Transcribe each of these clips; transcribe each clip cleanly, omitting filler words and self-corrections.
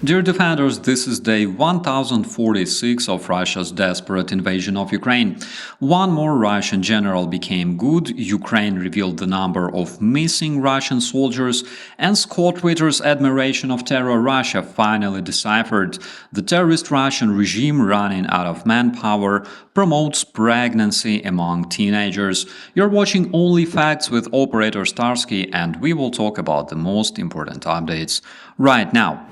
Dear defenders, this is day 1046 of Russia's desperate invasion of Ukraine. One more Russian general became good, Ukraine revealed the number of missing Russian soldiers, and Scott Twitter's admiration of terror Russia finally deciphered. The terrorist Russian regime, running out of manpower, promotes pregnancy among teenagers. You're watching Only Facts with operator Starsky, and we will talk about the most important updates right now.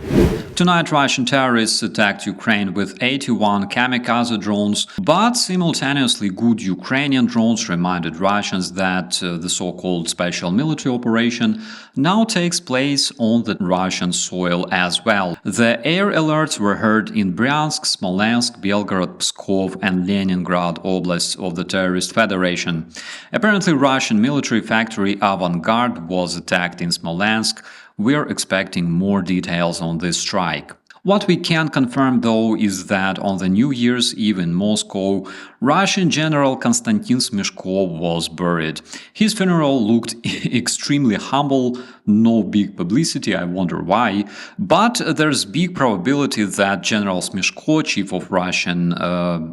Tonight, Russian terrorists attacked Ukraine with 81 kamikaze drones, but simultaneously good Ukrainian drones reminded Russians that the so-called special military operation now takes place on the Russian soil as well. The air alerts were heard in Bryansk, Smolensk, Belgorod, Pskov and Leningrad oblasts of the terrorist federation. Apparently, Russian military factory Avangard was attacked in Smolensk. We're expecting more details on this strike. What we can confirm, though, is that on the New Year's Eve in Moscow, Russian General Konstantin Smeshkov was buried. His funeral looked extremely humble, no big publicity, I wonder why, but there's big probability that General Smeshkov, chief of Russian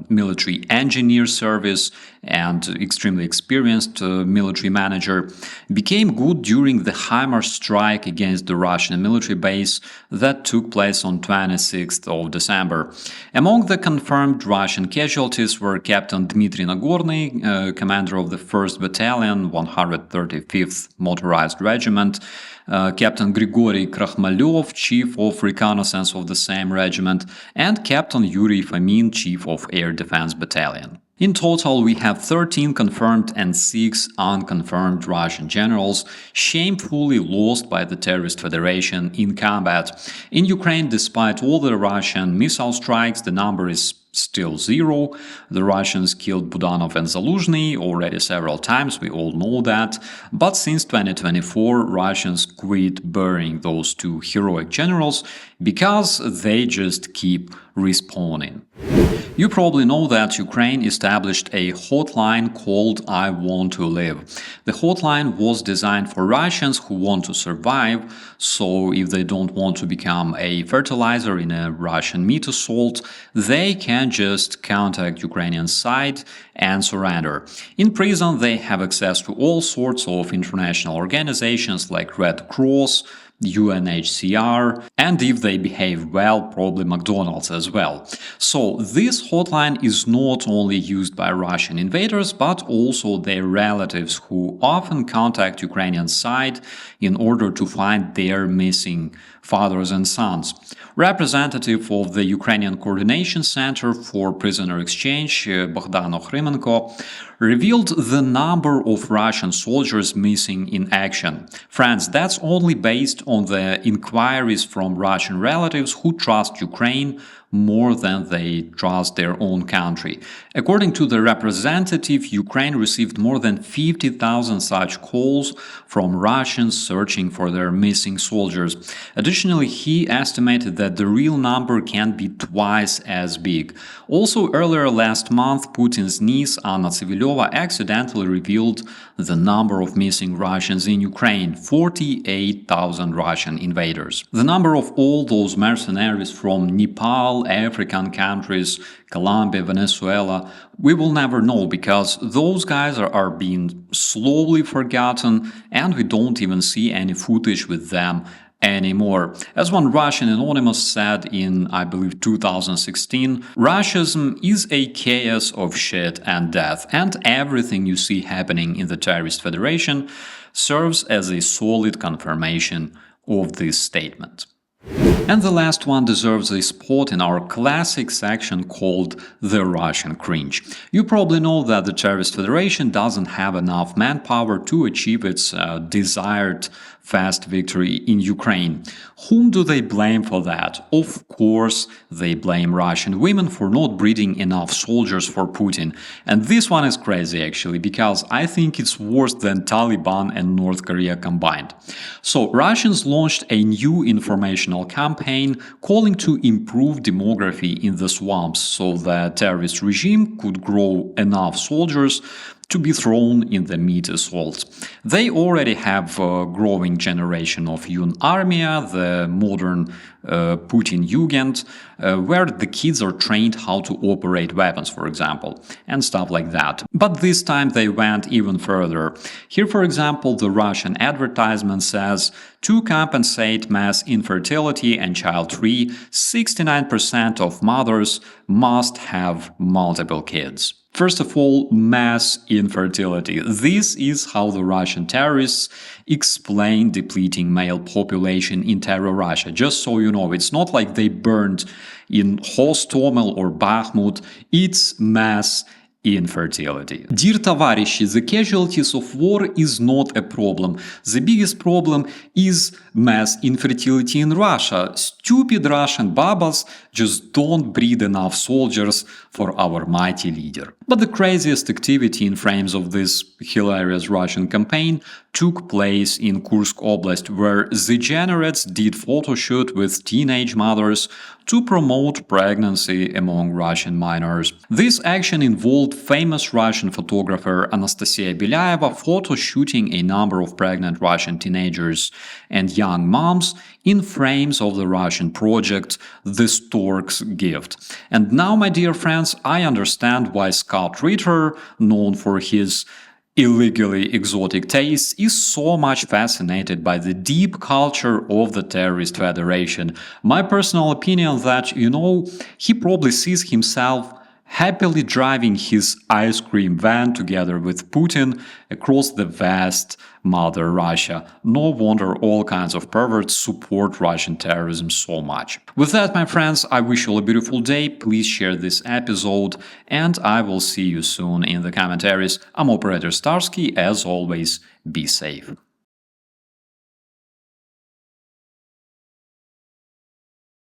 military engineer service and extremely experienced military manager, became good during the HIMARS strike against the Russian military base that took place on 26th of December. Among the confirmed Russian casualties were Captain Dmitry Nagorny, commander of the 1st Battalion, 135th Motorized Regiment, Captain Grigory Krakhmalyov, chief of reconnaissance of the same regiment, and Captain Yuri Fomin, chief of Air Defense Battalion. In total, we have 13 confirmed and 6 unconfirmed Russian generals shamefully lost by the terrorist federation in combat. In Ukraine, despite all the Russian missile strikes, the number is still 0. The Russians killed Budanov and Zaluzhny already several times, we all know that. But since 2024, Russians quit burying those two heroic generals because they just keep respawning. You probably know that Ukraine established a hotline called I Want to Live. The hotline was designed for Russians who want to survive, so if they don't want to become a fertilizer in a Russian meat assault, they can just contact Ukrainian side and surrender. In prison, they have access to all sorts of international organizations like Red Cross, UNHCR, and if they behave well, probably McDonald's as well. So this hotline is not only used by Russian invaders, but also their relatives who often contact Ukrainian side in order to find their missing fathers and sons. Representative of the Ukrainian Coordination Center for Prisoner Exchange, Bogdan Okhrimenko, revealed the number of Russian soldiers missing in action. Friends, that's only based on the inquiries from Russian relatives who trust Ukraine more than they trust their own country. According to the representative, Ukraine received more than 50,000 such calls from Russians searching for their missing soldiers. Additionally, he estimated that the real number can be twice as big. Also, earlier last month, Putin's niece, Anna Civilova, accidentally revealed the number of missing Russians in Ukraine, 48,000 Russian invaders. The number of all those mercenaries from Nepal, African countries, Colombia, Venezuela, we will never know because those guys are being slowly forgotten and we don't even see any footage with them anymore. As one Russian anonymous said in, I believe, 2016, Russianism is a chaos of shit and death, and everything you see happening in the terrorist federation serves as a solid confirmation of this statement. And the last one deserves a spot in our classic section called The Russian Cringe. You probably know that the Terrorist Federation doesn't have enough manpower to achieve its desired fast victory in Ukraine. Whom do they blame for that? Of course, they blame Russian women for not breeding enough soldiers for Putin. And this one is crazy actually, because I think it's worse than Taliban and North Korea combined. So Russians launched a new informational campaign calling to improve demography in the swamps so the terrorist regime could grow enough soldiers to be thrown in the meat assault. They already have a growing generation of young army, the modern Putin Jugend, where the kids are trained how to operate weapons, for example, and stuff like that. But this time they went even further. Here, for example, the Russian advertisement says, to compensate mass infertility and child free, 69% of mothers must have multiple kids. First of all, mass infertility. This is how the Russian terrorists explain depleting male population in terror Russia. Just so you know, it's not like they burned in Hostomel or Bakhmut, it's mass infertility. Dear товарищи, the casualties of war is not a problem. The biggest problem is mass infertility in Russia. Stupid Russian babas just don't breed enough soldiers for our mighty leader. But the craziest activity in frames of this hilarious Russian campaign took place in Kursk Oblast, where degenerates did photoshoot with teenage mothers to promote pregnancy among Russian minors. This action involved famous Russian photographer Anastasia Belaeva photoshooting a number of pregnant Russian teenagers and young moms in frames of the Russian project The Stork's Gift. And now, my dear friends, I understand why Scott Ritter, known for his illegally exotic tastes, is so much fascinated by the deep culture of the terrorist federation. My personal opinion that, he probably sees himself happily driving his ice cream van together with Putin across the vast Mother Russia. No wonder all kinds of perverts support Russian terrorism so much. With that, my friends, I wish you all a beautiful day. Please share this episode, and I will see you soon in the commentaries. I'm Operator Starsky. As always, be safe.